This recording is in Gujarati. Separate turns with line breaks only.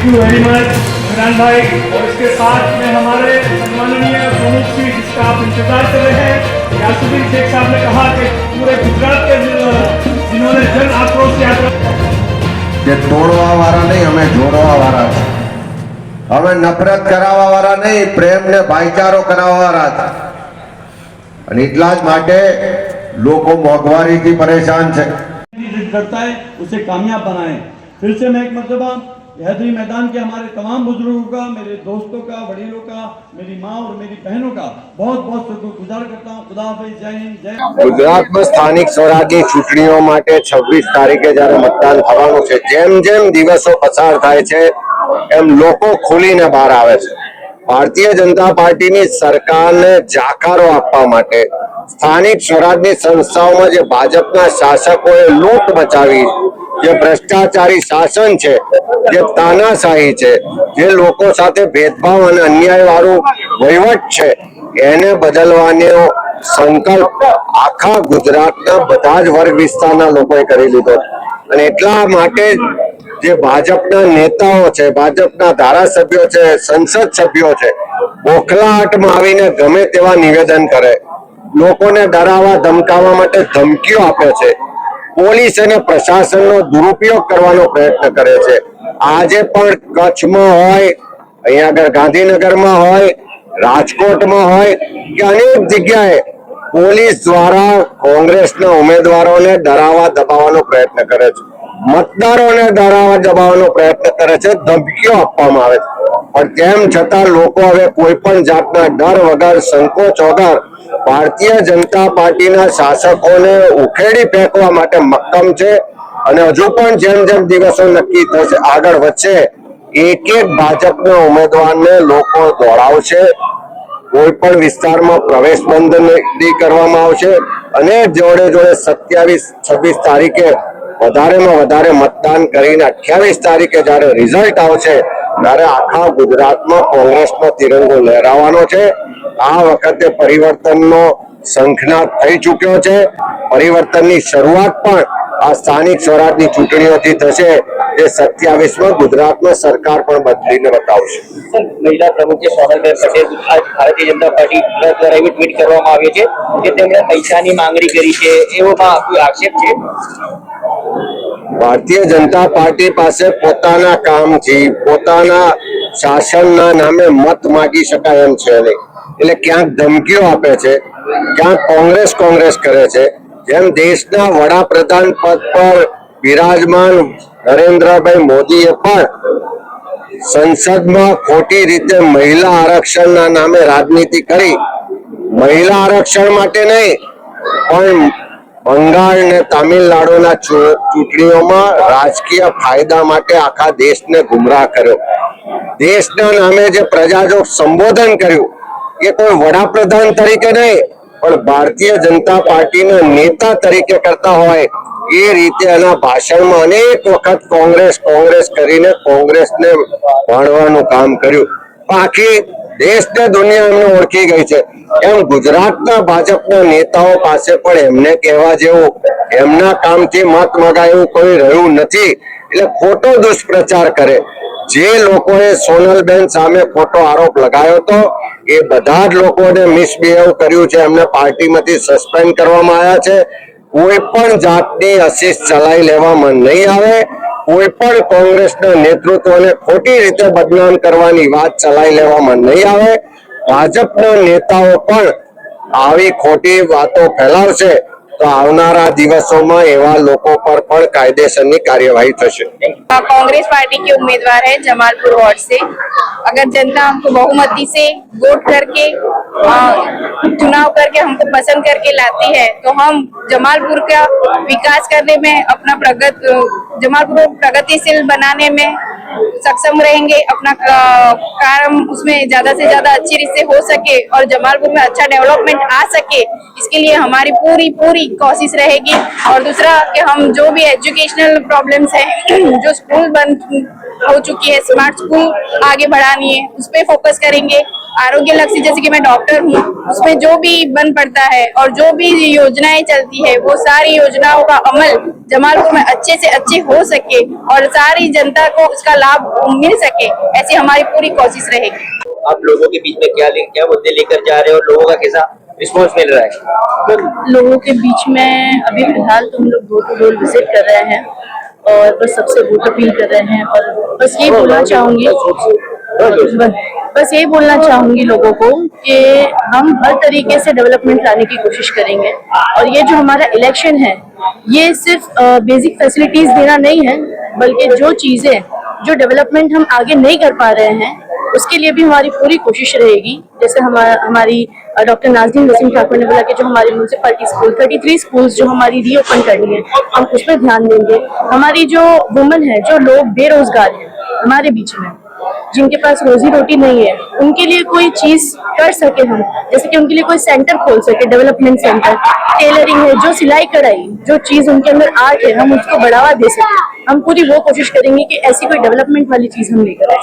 Thank you very much Imran भाई। और इसके साथ में हमारे सम्माननीय प्रमुख जी जिसका आप इंतजार कर रहे हैं, यासुद्दीन शेख साहब ने कहा कि पूरे गुजरात के जिन्होंने जन आक्रोश यात्रा
જે તોડવા વાળા નહીં, અમે જોડવા વાળા છે। અમે નફરત કરાવવા વાળા નહીં, પ્રેમ ને ભાઈચારો કરાવવા વાળા છે। અને એટલા જ માટે લોકો મોંઘવારીથી પરેશાન છે।
करता है उसे कामयाब बनाएं। फिर से मैं एक मरतबा हैदरी मैदान के हमारे तमाम बुजुर्गों का, मेरे दोस्तों का, वडीलों का, मेरी माँ और मेरी बहनों का बहुत बहुत शुक्रगुजार करता हूँ। खुदा हाफिज़, जय हिंद, जय।
ગુજરાતમાં સ્થાનિક સ્વરાજની ચૂંટણીઓ માટે 26 તારીખે જ્યારે મતદાન થવાનું છે, જેમ જેમ દિવસો પસાર થાય છે એમ લોકો ખુલીને બહાર આવે છે। ભારતીય જનતા પાર્ટીની સરકારને જાકારો આપવા માટે સ્થાનિક સ્વરાજની સંસ્થાઓમાં જે ભાજપના શાસકોએ લૂંટ મચાવી, જે ભ્રષ્ટાચારી શાસન છે, જે તાનાશાહી છે, જે લોકો સાથે ભેદભાવ અને અન્યાય વાળું વહીવટ છે, એને બદલવાનો સંકલ્પ આખા ગુજરાતના બધા જ વર્ગ વિસ્તારના લોકોએ કરી લીધો। અને એટલા માટે જે ભાજપના નેતાઓ છે, ભાજપના ધારાસભ્યો છે, સંસદ સભ્યો છે, બોખલાહટમાં આવીને ગમે તેવા નિવેદન કરે, લોકોને ડરાવવા ધમકાવવા માટે ધમકીઓ આપે છે, પોલીસ અને પ્રશાસનનો દુરુપયોગ કરવાનો પ્રયત્ન કરે છે। આજે પણ કચ્છમાં હોય, અહીંયા આગળ ગાંધીનગરમાં હોય, રાજકોટમાં હોય કે અનેક જગ્યાએ પોલીસ દ્વારા કોંગ્રેસના ઉમેદવારોને ડરાવવા દબાવવાનો પ્રયત્ન કરે છે, મતદારોને ડરાવવા દબાવવાનો પ્રયત્ન કરે છે, ધમકીઓ આપવામાં આવે છે। પણ તેમ છતાં લોકો હવે કોઈ પણ જાતના ડર વગર, સંકોચ વગર ભારતીય જનતા પાર્ટીના શાસકોને ઉખેડી ફેંકવા માટે મક્કમ છે। અને હજુ પણ જેમ જેમ દિવસો નક્કી થશે, આગળ વધશે, એક એક ભાજપના ઉમેદવારને લોકો દોડાવશે। કોઈ પણ વિસ્તારમાં પ્રવેશ બંધી કરવામાં આવશે અને જોડે જોડે 27-26 તારીખે વધારેમાં વધારે મતદાન કરીને 28 તારીખે જ્યારે રિઝલ્ટ આવશે ત્યારે આખા ગુજરાતમાં કોંગ્રેસનો તિરંગો લહેરાવાનો છે। આ વખતે પરિવર્તનનો શંખનાદ થઈ ચૂક્યો છે। પરિવર્તનની શરૂઆત પણ આ સ્થાનિક સ્વરાજની ચૂંટણીઓથી થશે, જે 27માં ગુજરાતમાં સરકાર પણ બદલીને બતાવશે।
મહિલા પ્રમુખ સોનલબેન પટેલ આજ ભારતીય જનતા પાર્ટી દ્વારા એવી ટ્વીટ કરવામાં આવી છે કે તેમણે પૈસાની માંગણી કરી છે, એવો કોઈ આક્ષેપ છે?
ભારતીય જનતા પાર્ટી પાસે પોતાના કામથી, પોતાના શાસનના નામે મત માગી શકાય એમ છે નહીં। એટલે ક્યાંક ધમકીઓ આપે છે, ક્યાંક કોંગ્રેસ કરે છે। જેમ દેશના વડાપ્રધાન પદ પર બિરાજમાન નરેન્દ્રભાઈ મોદીએ પણ સંસદમાં ખોટી રીતે મહિલા આરક્ષણના નામે રાજનીતિ કરી, મહિલા આરક્ષણ માટે નહીં પણ બંગાળ ને તામિલનાડુના ચૂંટણીઓમાં રાજકીય ફાયદા માટે આખા દેશને ગુમરાહ કર્યો। દેશના નામે જે પ્રજાજોગ સંબોધન કર્યું એ કોઈ વડાપ્રધાન તરીકે નહીં પણ ભારતીય જનતા પાર્ટીના નેતા તરીકે કરતા હોય એ રીતે એના ભાષણમાં અનેક વખત કોંગ્રેસ કરીને કોંગ્રેસને ભાંડવાનું કામ કર્યું। બાકી દેશ ને દુનિયા એમને ઓળખી ગઈ છે। એમ ગુજરાતના ભાજપના નેતાઓ પાસે પણ એમને કહેવા જેવું, એમના કામથી મત મગાય એવું કોઈ રહ્યું નથી। એટલે ખોટો દુષ્પ્રચાર કરે। જે લોકોએ સોનલબેન સામે ખોટો આરોપ લગાવ્યો હતો એ બધા જ લોકોને મિસબિહેવ કર્યું છે, એમને પાર્ટીમાંથી સસ્પેન્ડ કરવામાં આવ્યા છે। કોઈ પણ જાતની અશિષ ચલાવી લેવામાં નહીં આવે। કોઈ પણ કોંગ્રેસના નેતૃત્વને ખોટી રીતે બદનામ કરવાની વાત ચલાવી લેવામાં નહીં આવે। ભાજપના નેતાઓ પણ આવી ખોટી વાતો ફેલાવશે तो આવનારા દિવસોમાં એવા લોકો પર પણ કાયદેસરની કાર્યવાही થશે।
कांग्रेस पार्टी के उम्मीदवार है जमालपुर वार्ड से। अगर जनता हमको बहुमती से वोट करके चुनाव करके हमको पसंद करके लाती है तो हम जमालपुर का विकास करने में अपना जमालपुर को प्रगतिशील बनाने में सक्षम रहेंगे। अपना काम उसमें ज्यादा से ज्यादा अच्छी रीत से हो सके और जमालपुर में अच्छा डेवलपमेंट आ सके, इसके लिए हमारी पूरी कोशिश रहेगी। और दूसरा कि हम जो भी एजुकेशनल प्रॉब्लम्स है, जो स्कूल बंद हो चुकी है, स्मार्ट स्कूल आगे बढ़ानी है, उस पर फोकस करेंगे। आरोग्य लक्ष्य, जैसे कि मैं डॉक्टर हूँ, उसमें जो भी बन पड़ता है और जो भी योजनाएं चलती है वो सारी योजनाओं का अमल जमालपुर में अच्छे से अच्छे हो सके और सारी जनता को उसका लाभ मिल सके, ऐसी हमारी पूरी कोशिश रहेगी।
आप लोगों के बीच में क्या मुद्दे लेकर जा रहे हो और लोगों का कैसा रिस्पॉन्स मिल रहा है?
तो लोगों के बीच में अभी फिलहाल तो हम लोग डोर टू डोर विजिट कर रहे हैं और बस सबसे वोट अपील कर रहे हैं और बस यही बोलना चाहूंगी लोगों को कि हम हर तरीके से डेवलपमेंट लाने की कोशिश करेंगे और ये जो हमारा इलेक्शन है ये सिर्फ बेसिक फैसिलिटीज देना नहीं है, बल्कि जो चीजें जो डेवलपमेंट हम आगे नहीं कर पा रहे हैं उसके लिए भी हमारी पूरी कोशिश रहेगी। जैसे हमारी डॉक्टर नाज़नीन वसीम ठाकुर ने बोला कि जो हमारी म्यूनसिपैलिटी स्कूल 33 स्कूल्स जो हमारी रीओपन करनी है हम उस पर ध्यान देंगे। हमारी जो वुमेन है, जो लोग बेरोजगार हैं हमारे बीच में, जिनके पास रोजी रोटी नहीं है, उनके लिए कोई चीज कर सके हम, जैसे कि उनके लिए कोई सेंटर खोल सके, डेवलपमेंट सेंटर, टेलरिंग है, जो सिलाई कढ़ाई, जो चीज उनके अंदर आर्ट है हम उसको बढ़ावा दे सके। हम पूरी वो कोशिश करेंगे कि ऐसी कोई डेवलपमेंट वाली चीज हम लेकर आए।